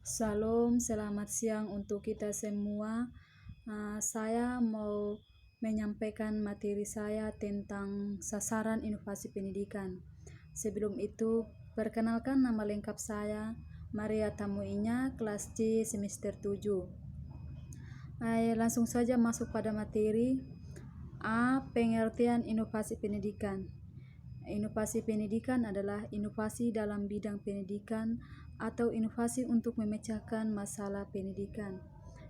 Salam, selamat siang untuk kita semua. Saya mau menyampaikan materi saya tentang sasaran inovasi pendidikan. Sebelum itu, perkenalkan nama lengkap saya, Maria Tamuinya, kelas C semester 7. Langsung saja masuk pada materi. Pengertian inovasi pendidikan. Inovasi pendidikan adalah inovasi dalam bidang pendidikan atau inovasi untuk memecahkan masalah pendidikan.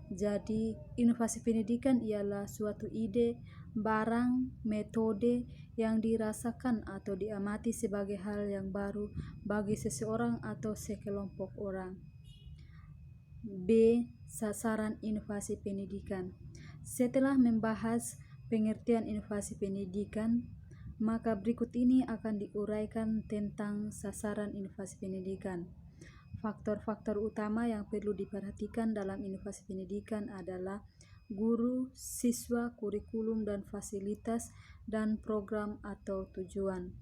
Jadi, inovasi pendidikan ialah suatu ide, barang, metode yang dirasakan atau diamati sebagai hal yang baru bagi seseorang atau sekelompok orang. B. Sasaran inovasi pendidikan. Setelah membahas pengertian inovasi pendidikan, maka berikut ini akan diuraikan tentang sasaran inovasi pendidikan. Faktor-faktor utama yang perlu diperhatikan dalam inovasi pendidikan adalah guru, siswa, kurikulum dan fasilitas, dan program atau tujuan.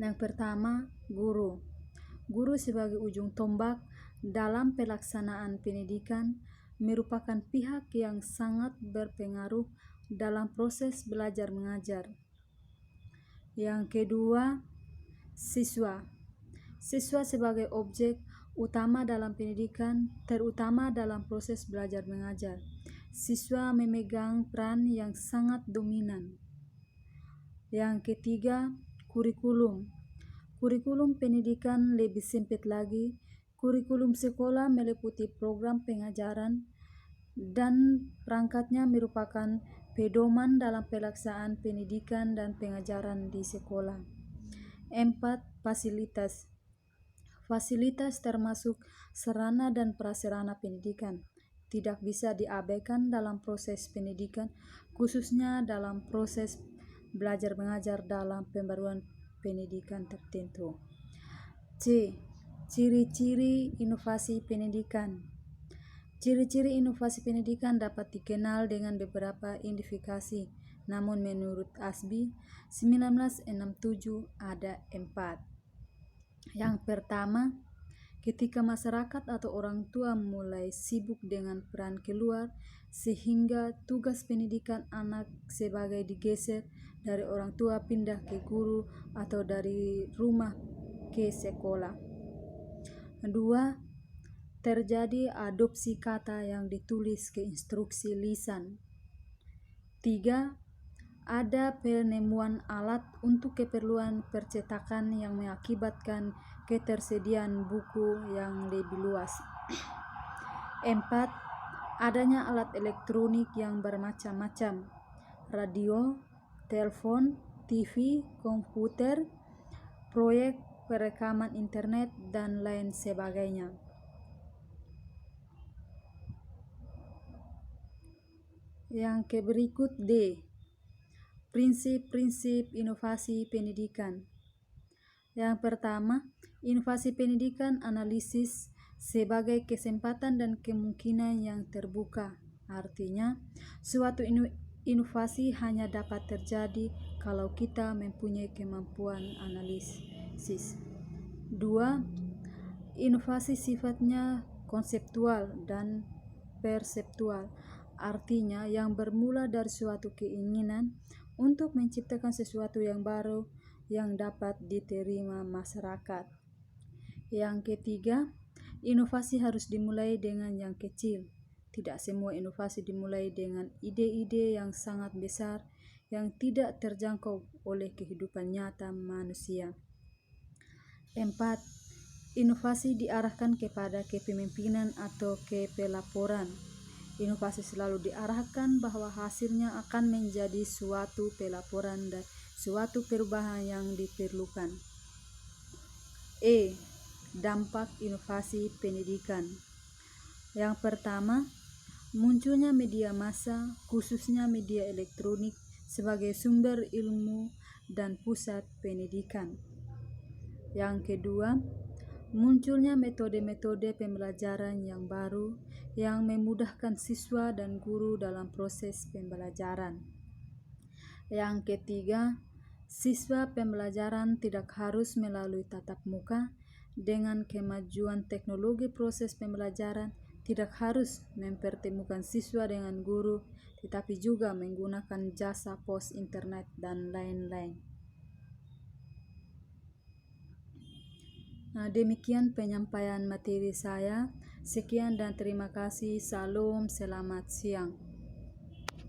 Yang pertama, guru. Guru sebagai ujung tombak dalam pelaksanaan pendidikan merupakan pihak yang sangat berpengaruh dalam proses belajar mengajar. Yang kedua, siswa. Siswa sebagai objek utama dalam pendidikan, terutama dalam proses belajar mengajar. Siswa memegang peran yang sangat dominan. Yang ketiga, kurikulum. Kurikulum pendidikan lebih sempit lagi. Kurikulum sekolah meliputi program pengajaran dan perangkatnya merupakan pedoman dalam pelaksanaan pendidikan dan pengajaran di sekolah. 4. Fasilitas. Fasilitas termasuk sarana dan prasarana pendidikan. Tidak bisa diabaikan dalam proses pendidikan, khususnya dalam proses belajar mengajar dalam pembaruan pendidikan tertentu. C. Ciri-ciri inovasi pendidikan. Ciri-ciri inovasi pendidikan dapat dikenal dengan beberapa identifikasi, namun menurut ASBI 1967 ada 4. Yang pertama, ketika masyarakat atau orang tua mulai sibuk dengan peran keluar, sehingga tugas pendidikan anak sebagai digeser dari orang tua pindah ke guru atau dari rumah ke sekolah. 2. Terjadi adopsi kata yang ditulis ke instruksi lisan. 3. Ada penemuan alat untuk keperluan percetakan yang mengakibatkan ketersediaan buku yang lebih luas. 4. Adanya alat elektronik yang bermacam-macam, radio, telepon, TV, komputer, proyek perekaman internet, dan lain sebagainya. Yang berikut D. Prinsip-prinsip inovasi pendidikan. Yang pertama, inovasi pendidikan analisis sebagai kesempatan dan kemungkinan yang terbuka. Artinya, suatu inovasi hanya dapat terjadi kalau kita mempunyai kemampuan analisis. 2. Inovasi sifatnya konseptual dan perseptual. Artinya yang bermula dari suatu keinginan untuk menciptakan sesuatu yang baru yang dapat diterima masyarakat. Yang ketiga, inovasi harus dimulai dengan yang kecil. Tidak semua inovasi dimulai dengan ide-ide yang sangat besar yang tidak terjangkau oleh kehidupan nyata manusia. 4. Inovasi diarahkan kepada kepemimpinan atau kepelaporan. Inovasi selalu diarahkan bahwa hasilnya akan menjadi suatu pelaporan dan suatu perubahan yang diperlukan. E. Dampak inovasi pendidikan. Yang pertama, munculnya media massa, khususnya media elektronik, sebagai sumber ilmu dan pusat pendidikan. Yang kedua, munculnya metode-metode pembelajaran yang baru yang memudahkan siswa dan guru dalam proses pembelajaran. Yang ketiga, siswa pembelajaran tidak harus melalui tatap muka, Dengan kemajuan teknologi, proses pembelajaran tidak harus mempertemukan siswa dengan guru, tetapi juga menggunakan jasa pos internet dan lain-lain. Demikian penyampaian materi saya. Sekian dan terima kasih. Salam, selamat siang.